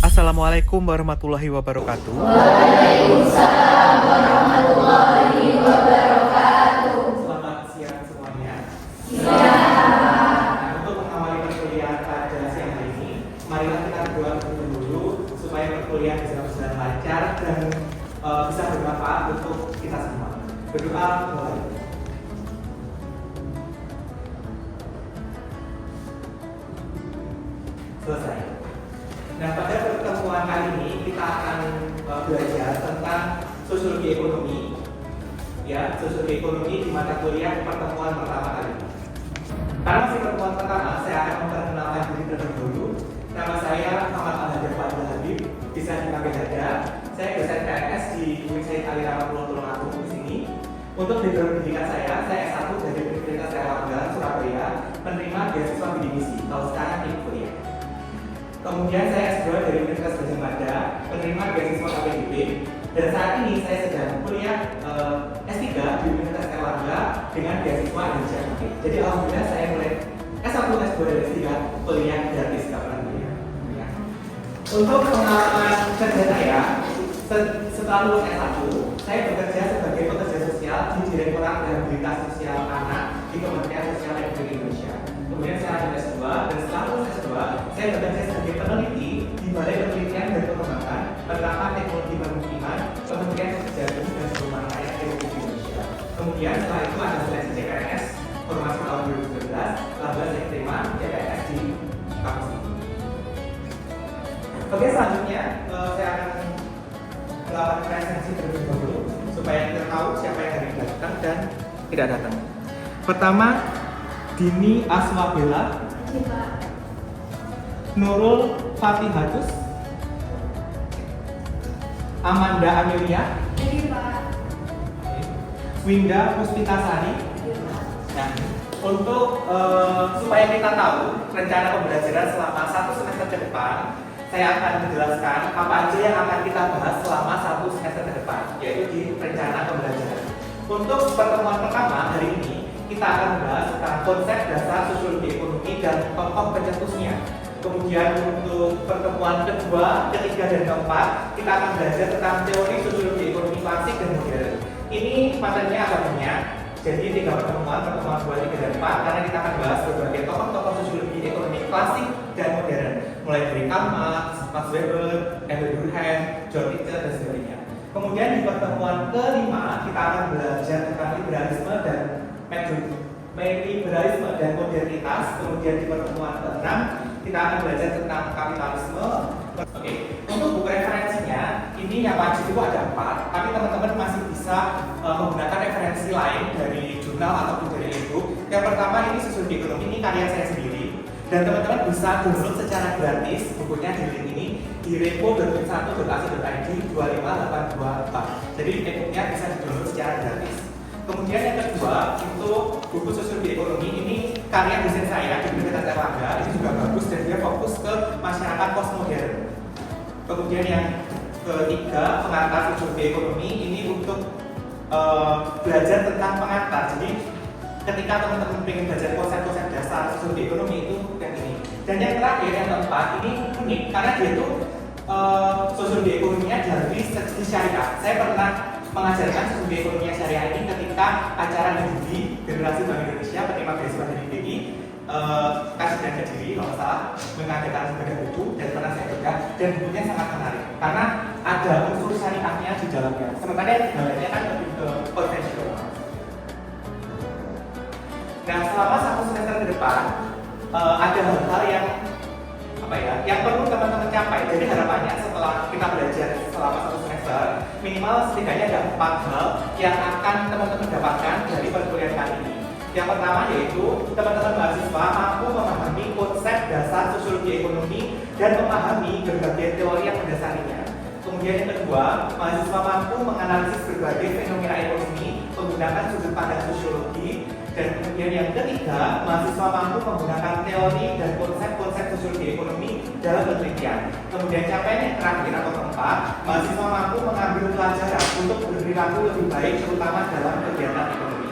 Assalamualaikum warahmatullahi wabarakatuh. Waalaikumsalam warahmatullahi wabarakatuh. Selamat siang semuanya. Siang. Untuk mengawali perkuliahan pada siang hari ini, marilah kita berdoa dulu supaya perkuliahan bisa berjalan lancar dan bisa bermanfaat untuk kita semua. Berdoa mulai. Selesai. Nah, pada pertemuan kali ini kita akan belajar tentang sosiologi ekonomi. Ya, sosiologi ekonomi di mata kuliah pertemuan pertama kali ini. Karena masih pertemuan pertama, saya akan memperkenalkan diri terlebih dahulu. Nama saya Muhammad Al-Hadar Fadil Habib, bisa dipanggil Hada. Saya dosen PNS di Universitas Alirama Pulau Tulungagung di sini. Untuk background pendidikan saya S1 dari Universitas Erlangga, Surabaya, menerima beasiswa bidik misi. Kalau sekarang ini kuliah. Kemudian saya S2 dari Universitas Gadjah Mada, menerima beasiswa KPDB. Dan saat ini saya sedang kuliah S3 di Universitas Erlangga dengan beasiswa Indonesia. Jadi alhamdulillah saya mulai S1, S2, dan S3 kuliah gratis nggak pernah kuliah. Ya. Untuk pengalaman kerja saya, setelah lulus S1, saya bekerja sebagai pekerja sosial di Direktorat Rehabilitasi Sosial Anak di Kementerian Sosial Republik Indonesia. Kemudian saya lanjut S2, dan setelah lulus S2, saya bekerja sebagai peneliti di Balai Penelitian dan Pengembangan Penerapan Teknologi Permukiman Kementerian Kesejahteraan dan Perumahan Rakyat Republik Indonesia. Kemudian setelah itu ada seleksi CPNS formasi tahun 2019, lalu saya terima CPNS di kampus ini. Oke, selanjutnya saya akan melakukan presensi terlebih dahulu supaya kita tahu siapa yang hari ini datang dan tidak datang. Pertama, Dini Aswabela, Nurul Fatihatus, Amanda Amelia, Winda Puspitasari. Nah, untuk supaya kita tahu rencana pembelajaran selama 1 semester ke depan, saya akan menjelaskan apa aja yang akan kita bahas selama 1 semester ke depan, yaitu di rencana pembelajaran. Untuk pertemuan pertama hari ini, kita akan membahas tentang konsep dasar sosiologi ekonomi dan tokoh pencetusnya. Kemudian untuk pertemuan kedua, ketiga, dan keempat, kita akan belajar tentang teori sosiologi ekonomi klasik dan modern. Ini materinya agak banyak, jadi 3 pertemuan 2, 3, dan 4, karena kita akan bahas berbagai tokoh-tokoh sosiologi ekonomi klasik dan modern, mulai dari Karl Marx, Max Weber, Emil Durkheim, John Ritchie, dan sebagainya. Kemudian di pertemuan kelima, kita akan belajar tentang liberalisme dan liberalisme dan modernitas. Kemudian di pertemuan ke-6 kita akan belajar tentang kapitalisme. Oke, untuk buku referensinya ini yang wajib itu ada 4, tapi teman-teman masih bisa menggunakan referensi lain dari jurnal ataupun dari e-book. Yang pertama ini sosiologi ekonomi, ini karya saya sendiri, dan teman-teman bisa download secara gratis bukunya di link ini di repo.1.ac.id 25824. Jadi e-booknya bisa di-download secara gratis. Kemudian yang kedua itu buku sosiologi ekonomi, ini karya dosen saya di Universitas Erlangga, ini juga bagus dan dia fokus ke masyarakat postmodern. Kemudian yang ketiga pengantar sosiologi ekonomi, ini untuk belajar tentang pengantar. Jadi ketika teman-teman ingin belajar konsep-konsep dasar sosiologi ekonomi itu yang ini. Dan yang terakhir yang keempat ini unik karena dia itu sosiologi ekonominya dari segi syariah. Saya pernah mengajarkan sosiologi ekonomi syariah ini ketika acara di Generasi Bank Indonesia penerima beasiswa dari BI kasih dan Kediri kalau nggak salah mengadakan sebagai buku dan pernah saya pegang, dan bukunya sangat menarik karena ada unsur syariahnya di dalamnya. Sementara yang di dalamnya kan lebih ke konvensional. Nah, selama 1 semester ke depan ada hal-hal yang perlu teman-teman capai. Jadi harapannya setelah kita belajar selama 1 semester, minimal setidaknya ada 4 hal yang akan teman-teman dapatkan dari perkuliahan kali ini. Yang pertama yaitu teman-teman mahasiswa mampu memahami konsep dasar sosiologi ekonomi dan memahami berbagai teori yang mendasarinya. Kemudian yang kedua, mahasiswa mampu menganalisis berbagai fenomena ekonomi menggunakan sudut pandang sosiologi. Dan kemudian yang ketiga, mahasiswa mampu menggunakan teori dan konsep-konsep sosiologi ekonomi dalam penelitian. Kemudian capaian yang terakhir atau keempat, mahasiswa mampu mengambil pelajaran untuk berperilaku lebih baik terutama dalam kegiatan ekonomi.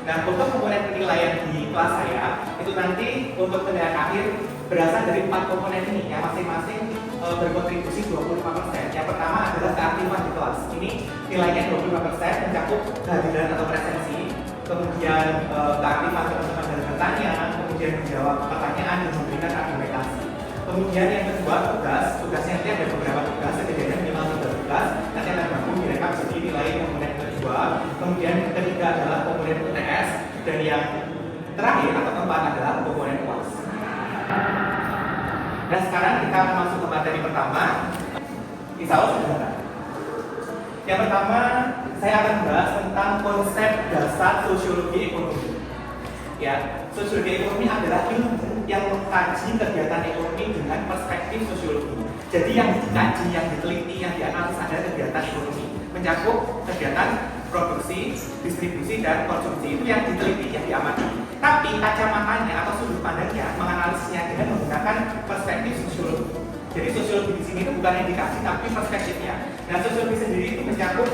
Nah, untuk komponen penilaian di kelas saya itu nanti untuk penilaian akhir berasal dari 4 komponen ini yang masing-masing berkontribusi 25%. Yang pertama adalah keaktifan di kelas. Ini nilainya 25% mencakup kehadiran atau presensi, kemudian keaktifan teman-teman dalam bertanya, kemudian menjawab pertanyaan dan memberikan argumentasi. Kemudian yang kedua tugasnya nanti ada beberapa tugas, setidaknya minimal 3 tugas, nanti akan gabung direkap jadi nilai komponen kedua. Kemudian ketiga adalah komponen UTS, dan yang terakhir atau keempat adalah komponen UAS. Dan sekarang kita akan masuk ke materi pertama. Insya Allah sederhana. Yang pertama, saya akan bahas tentang konsep dasar sosiologi ekonomi. Ya, sosiologi ekonomi adalah ilmu yang mengkaji kegiatan ekonomi dengan perspektif sosiologi. Jadi yang dikaji, yang diteliti, yang dianalisis adalah kegiatan ekonomi, mencakup kegiatan produksi, distribusi, dan konsumsi. Itu yang diteliti, yang diamati. Tapi kacamatanya atau sudut pandangnya menganalisisnya dengan menggunakan perspektif sosiologi. Jadi sosiologi di sini itu bukan indikasi, tapi perspektifnya. Nah, sosiologi sendiri itu mencakup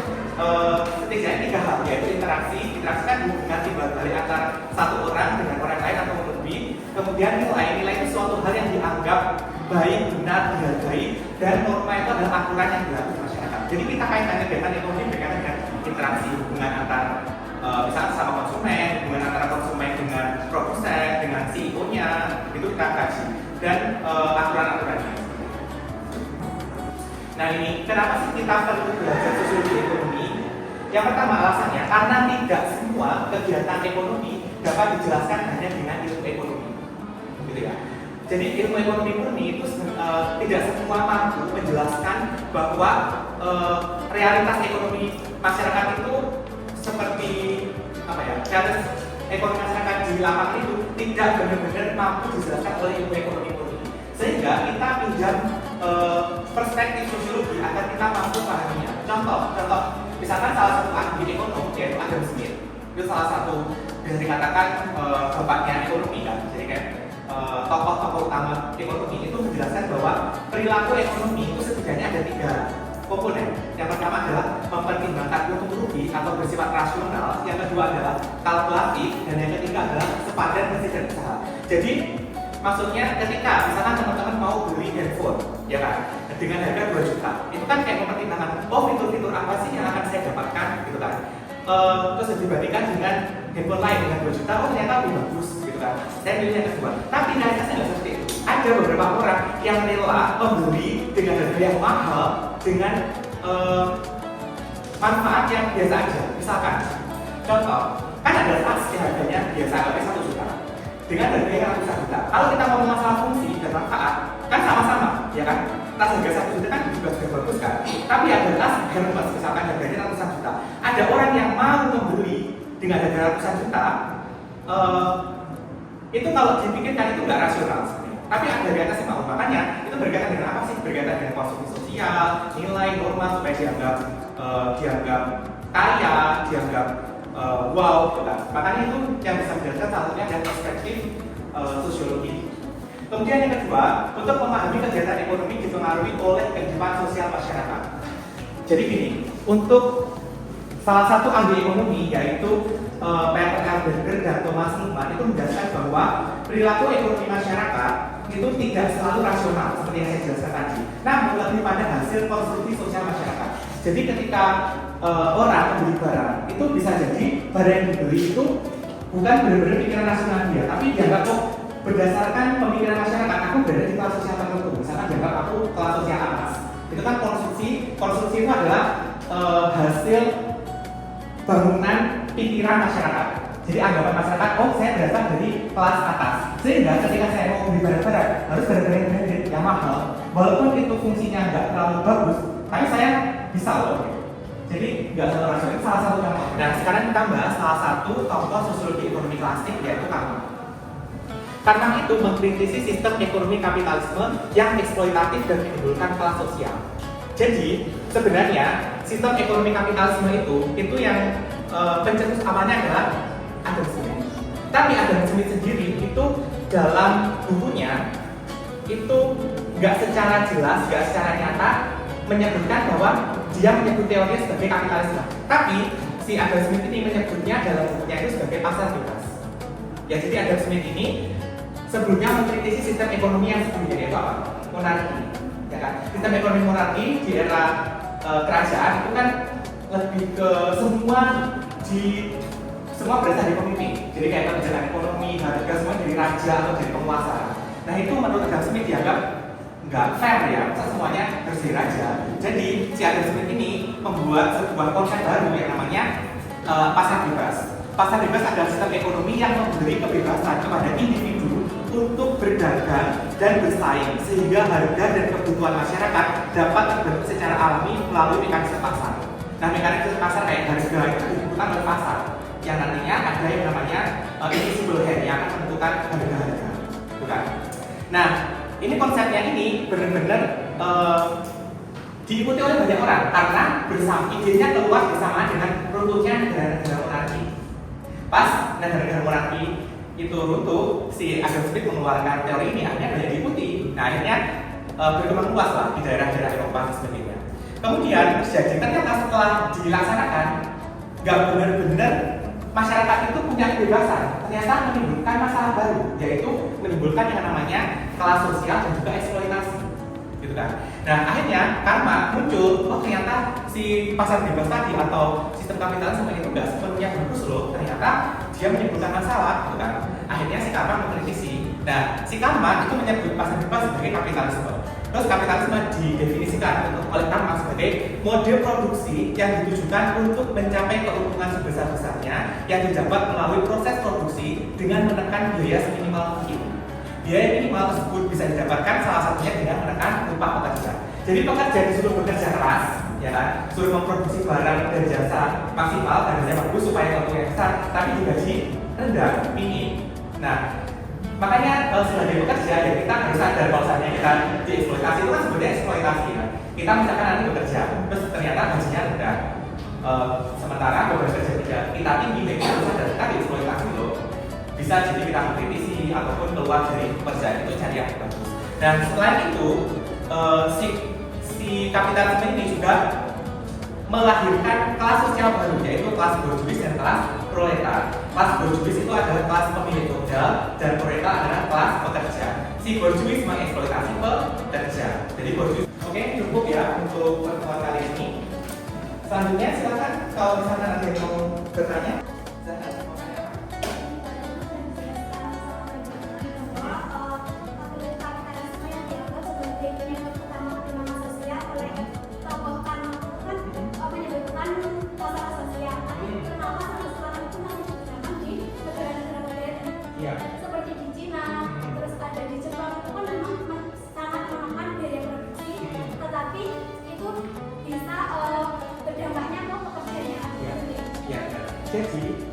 setidaknya 3 hal, yaitu interaksi. Interaksi kan hubungan timbal balik antara satu orang dengan orang lain atau lebih. Kemudian nilai itu suatu hal yang dianggap baik, benar, dihargai, dan norma itu adalah aturan yang berlaku di masyarakat. Jadi kita kaitkan kegiatan ekonomi berkaitan dengan interaksi, hubungan antar misalnya sama konsumen, hubungan antara konsumen dengan produsen, dengan CEO-nya, itu kita kaji, dan aturan-aturannya. Nah, ini kenapa sih kita perlu belajar sosiologi ekonomi? Yang pertama alasannya karena tidak semua kegiatan ekonomi dapat dijelaskan hanya dengan ilmu ekonomi, gitu ya. Jadi ilmu ekonomi murni itu tidak semua mampu menjelaskan bahwa realitas ekonomi masyarakat itu seperti apa ya? Realitas ekonomi masyarakat di lapangan itu tidak benar-benar mampu dijelaskan oleh ilmu ekonomi murni. Sehingga kita pinjam perspektif sosiologi agar kita mampu pahaminya. Contoh, misalkan salah satu ahli ekonomi yaitu Adam Smith, itu salah satu bisa dikatakan bapaknya ekonomi kan. Jadi kayak tokoh-tokoh utama ekonomi itu menjelaskan bahwa perilaku ekonomi itu setidaknya ada 3 komponen. Yang pertama adalah mempertimbangkan untung rugi atau bersifat rasional. Yang kedua adalah kalkulatif, dan yang ketiga adalah sepadan bersih dan usaha. Jadi maksudnya ketika misalkan teman-teman mau beli handphone, ya kan, dengan harga 2 juta, itu kan kayak mempertimbangkan, oh fitur-fitur apa sih yang akan saya dapatkan, gitu kan. Terus dibandingkan dengan handphone lain dengan 2 juta, oh ternyata lebih bagus, gitu kan. Saya pilih yang kedua. Tapi realitasnya nggak seperti itu. Ada beberapa orang yang rela membeli dengan harga yang mahal dengan manfaat yang biasa aja. Misalkan, contoh, kan ada tas yang harganya biasa harganya 1 juta. Dengan harga yang ratusan juta. Kalau kita ngomong masalah fungsi dan manfaat, kan sama-sama, ya kan? Tas harga 1 juta kan juga sudah bagus kan? Tapi ada tas Hermes, misalkan harganya ratusan juta. Ada orang yang mau membeli dengan harga ratusan juta, itu kalau dipikirkan itu nggak rasional sebenarnya. Tapi ada di atas mau, makanya itu berkaitan dengan apa sih? Berkaitan dengan konsumsi sosial, nilai, norma supaya dianggap kaya, dianggap wow, gitu kan. Makanya itu yang bisa menjelaskan salah satunya adalah perspektif sosiologi. Kemudian yang kedua, untuk memahami kegiatan ekonomi dipengaruhi oleh kehidupan sosial masyarakat. Jadi gini, untuk salah satu ahli ekonomi yaitu Peter Berger dan Thomas Lehmann itu menjelaskan bahwa perilaku ekonomi masyarakat itu tidak selalu rasional seperti yang saya jelaskan tadi, namun lebih pada hasil konstruksi sosial masyarakat. Jadi ketika orang membeli barang, itu bisa jadi barang yang dibeli itu bukan benar-benar pikiran rasional dia, tapi dianggap kok berdasarkan pemikiran masyarakat, aku berada di kelas sosial tertentu. Misalkan dianggap aku kelas sosial atas. Itu kan konsumsi itu adalah hasil bangunan pikiran masyarakat. Jadi anggapan masyarakat, oh saya berasal dari kelas atas. Sehingga ketika saya mau beli barang-barang, harus barang-barang yang mahal. Walaupun itu fungsinya nggak terlalu bagus, tapi saya bisa loh. Jadi nggak selalu rasional, itu salah satu contoh. Nah sekarang kita bahas salah satu contoh sosiologi ekonomi klasik, yaitu Kahneman. Kahneman itu mengkritisi sistem ekonomi kapitalisme yang eksploitatif dan menimbulkan kelas sosial. Jadi sebenarnya sistem ekonomi kapitalisme itu yang pencetus awalnya adalah Adam Smith. Tapi Adam Smith sendiri itu dalam bukunya itu nggak secara jelas, nggak secara nyata menyebutkan bahwa dia menyebut teorinya sebagai kapitalisme. Tapi si Adam Smith ini menyebutnya dalam bukunya itu sebagai pasar bebas. Ya, jadi Adam Smith ini sebelumnya mengkritisi sistem ekonomi yang sebelumnya, yaitu apa? Monarki, ya kan? Sistem ekonomi monarki di era kerajaan itu kan lebih ke semua berasal dari pemimpin. Jadi kayak kebijakan ekonomi, harga semua dari raja atau dari penguasa. Nah, itu menurut Adam Smith dianggap nggak fair ya, semuanya harus dari raja. Jadi si Adam Smith ini membuat sebuah konsep baru yang namanya pasar bebas. Pasar bebas adalah sistem ekonomi yang memberi kebebasan kepada individu untuk berdagang dan bersaing sehingga harga dan kebutuhan masyarakat dapat terbentuk secara alami melalui mekanisme pasar. Nah, mekanisme pasar kayak harga itu ditentukan oleh pasar yang nantinya ada yang namanya invisible hand yang akan menentukan harga-harga, bukan? Nah, ini konsepnya ini benar-benar diikuti oleh banyak orang karena idenya keluar bersamaan dengan runtuhnya negara-negara monarki. Pas negara-negara monarki itu runtuh, si Adam Smith mengeluarkan teori ini, akhirnya banyak diikuti. Nah, akhirnya berkembang luas lah di daerah-daerah Eropa dan sebagainya. Kemudian terjadi ternyata setelah dilaksanakan, nggak benar-benar masyarakat itu punya kebebasan. Ternyata menimbulkan masalah baru, yaitu menimbulkan yang namanya kelas sosial dan juga eksploitasi, gitu kan? Nah, akhirnya karma muncul, oh ternyata si pasar bebas tadi atau sistem kapitalisme itu nggak sepenuhnya bagus loh. Ternyata dia menimbulkan masalah, gitu kan? Akhirnya si Karma mengkritisi. Nah, si Karma itu menyebut pasar bebas sebagai kapitalisme. Terus kapitalisme didefinisikan oleh Karma sebagai mode produksi yang ditujukan untuk mencapai keuntungan sebesar-besarnya yang didapat melalui proses produksi dengan menekan biaya seminimal mungkin. Biaya minimal tersebut bisa didapatkan salah satunya dengan menekan upah pekerja. Jadi pekerja disuruh bekerja keras, ya kan, suruh memproduksi barang dan jasa maksimal, harganya bagus supaya keuntungannya besar, tapi digaji rendah, minim. Nah, makanya sebagai pekerja ya kita harus sadar bahwasanya kita dieksploitasi itu kan sebenarnya eksploitasi ya. Kita misalkan nanti bekerja, terus ternyata gajinya rendah, sementara beberapa kerja kita tinggi, kita harus sadar kita dieksploitasi loh. Bisa jadi kita mengkritisi ataupun keluar dari pekerjaan itu cari yang bagus. Dan setelah itu si kapitalisme ini juga melahirkan kelas sosial baru, yaitu kelas borjuis dan kelas proletar. Kelas borjuis itu adalah kelas pemilik modal dan proletar adalah kelas pekerja. Si borjuis mengeksploitasi pekerja. Jadi borjuis. Oke, cukup ya untuk pertemuan kali ini. Selanjutnya silakan kalau misalkan ada yang mau bertanya. Seperti di Cina, terus ada di Jepang itu kan memang sangat memakan biaya produksi, tetapi itu bisa berdampaknya ke pekerjanya. Ya. Jadi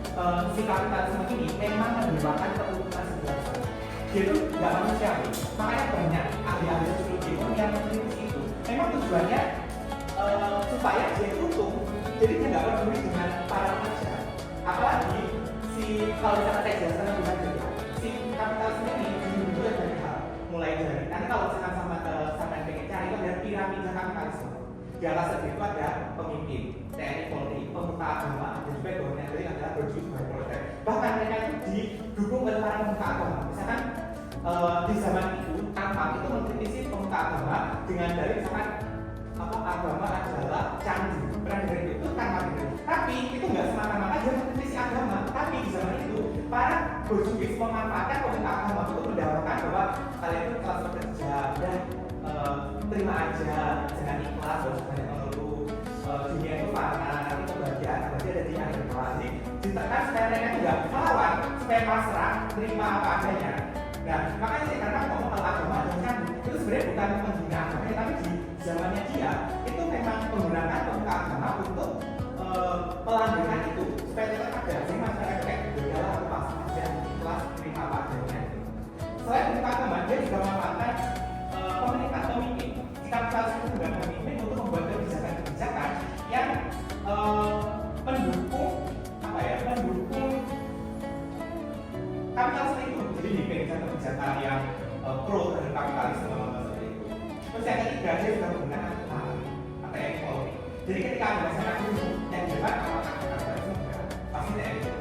si kapitalisme ini memang menyebabkan keuntungan sebelah sana. Dia itu nggak manusiawi. Makanya banyak ahli-ahli sosiologi yang mengkritisi itu. Memang tujuannya supaya dia untung. Jadi dia nggak peduli dengan para pekerja. Apalagi kalau misalnya saya jelaskan lebih lanjut ya, si kapitalisme ini dibentuk dari banyak hal. Mulai dari nanti kalau misalkan sama pengen cari itu ada piramida kapitalisme. Di atas itu ada pemimpin, TNI, Polri, pemuka agama, dan juga dominan dari adalah berjuang sebagai proletar. Bahkan mereka itu didukung oleh para pemuka agama. Misalkan di zaman itu Karma itu mengkritisi pemuka agama dengan dalil misalkan agama adalah candi. Pernah dengar itu Karma gitu. Tapi itu nggak semata-mata dia mengkritisi agama. Tapi di zaman itu para berjuang memanfaatkan pemuka agama untuk mendapatkan bahwa kalian itu kelas pekerja dan terima aja, jangan ikhlas, harus banyak mengeluh. Dunia itu fana, nanti kebahagiaan berarti ada di akhir kelas. Jadi ditekan supaya mereka tidak melawan, supaya pasrah, terima apa adanya. Nah, makanya sih karena ngomong kalau agama dan candi itu sebenarnya bukan menghina agama, tapi di zamannya dia itu memang menggunakan pemuka agama untuk melanggengkan itu supaya tetap ada. Jadi masyarakat kayak berjalan atau pasrah aja, ikhlas, terima apa adanya. Selain pemuka agama, dia juga memanfaatkan pemerintah pemimpin. Jika kapitalisme itu juga pemimpin untuk membuat kebijakan-kebijakan yang mendukung kapitalisme itu. Jadi dibikin kebijakan yang pro terhadap kapitalisme seperti itu. Terus yang ketiga dia juga menggunakan ATM Polri. Jadi ketika ada masyarakat dulu yang jalan apakah kapitalisme vaksin ya gitu.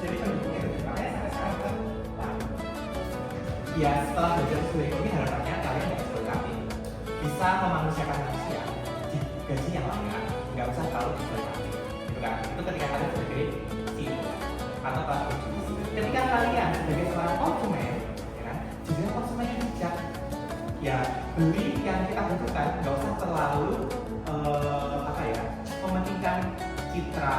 Jadi pendukungnya itu makanya sampai sekarang kan ya setelah belajar sosiologi ekonomi harapannya kalian yang eksploitasi bisa memanusiakan manusia di gaji yang layak, nggak usah terlalu eksploitasi gitu kan. Itu ketika kalian sebagai CEO atau kelas bisnis. Ketika kalian sebagai seorang konsumen ya kan, juga konsumen yang bijak ya, beli yang kita butuhkan, nggak usah terlalu mementingkan citra,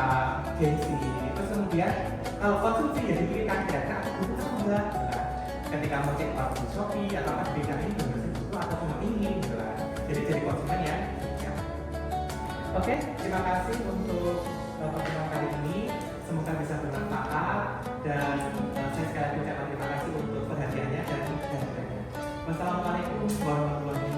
gengsi. Terus kemudian kalau konsumsi ya dipilihkan kira-kira aku butuh enggak gitu kan. Ketika mau cek waktu di Shopee atau apa berikan ini benar sih butuh atau cuma ini gitu kan. Jadi konsumen yang bijak. Oke, terima kasih untuk pertemuan kali ini. Semoga bisa bermanfaat dan saya sekali lagi ucapkan terima kasih untuk perhatiannya dan wassalamualaikum warahmatullahi wabarakatuh.